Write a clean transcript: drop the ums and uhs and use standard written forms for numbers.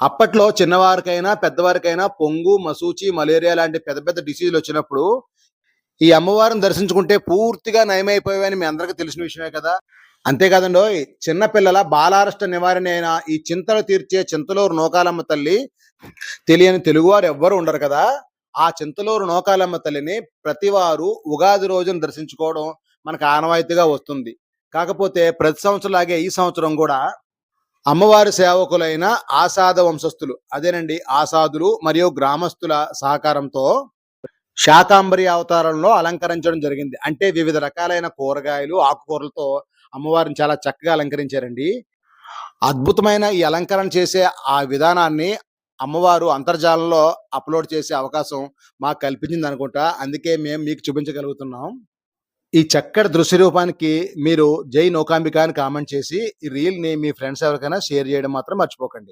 అప్పట్లో చిన్నవారికైనా, పెద్దవారికైనా పొంగు, మసూచి, మలేరియా లాంటి పెద్ద పెద్ద డిసీజులొచ్చినప్పుడు, ఈ అమ్మవారిని దర్శించుకుంటే పూర్తిగా నయమైపోయేవని మీ అందరికీ తెలిసిన విషయమే కదా! అంతే కాదండోయ్! చిన్న పిల్లల బాలారిష్ట నివారణ అయిన ఈ చింతలు తీర్చే చింతలూరు నూకాలమ్మ తల్లి తెలియని తెలుగువారు ఎవ్వరు ఉండరు కదా! ఆ చింతలూరు నూకాలమ్మ తల్లిని ప్రతివారు ఉగాది రోజున దర్శించుకోవడం మనకు ఆనవాయితీగా వస్తుంది. కాకపోతే ప్రతి సంవత్సరంలాగే ఈ సంవత్సరం గూడా అమ్మవారి సేవకులైన ఆసాద వంశస్థులు అదేనండి ఆసాదులు మరియు గ్రామస్తుల సహకారంతో శాకాంబరి అవతారంలో అలంకరించడం జరిగింది. అంటే వివిధ రకాలైన కూరగాయలు, ఆకుకూరలతో అమ్మవారిని చాలా చక్కగా అలంకరించారండి. అద్భుతమైన ఈ అలంకరణ చేసే ఆ విధానాన్ని అమ్మవారు అంతర్జాలంలో అప్‌లోడ్ చేసే అవకాశం మాకు కల్పించిందనుకుంటా. అందుకే మేము మీకు చూపించగలుగుతున్నాం. ఈ చక్కటి దృశ్య రూపానికి మీరు జై నూకాంబిక అని కామెంట్ చేసి, ఈ రీల్‌ని మీ ఫ్రెండ్స్ ఎవరికైనా షేర్ చేయడం మాత్రం మర్చిపోకండి.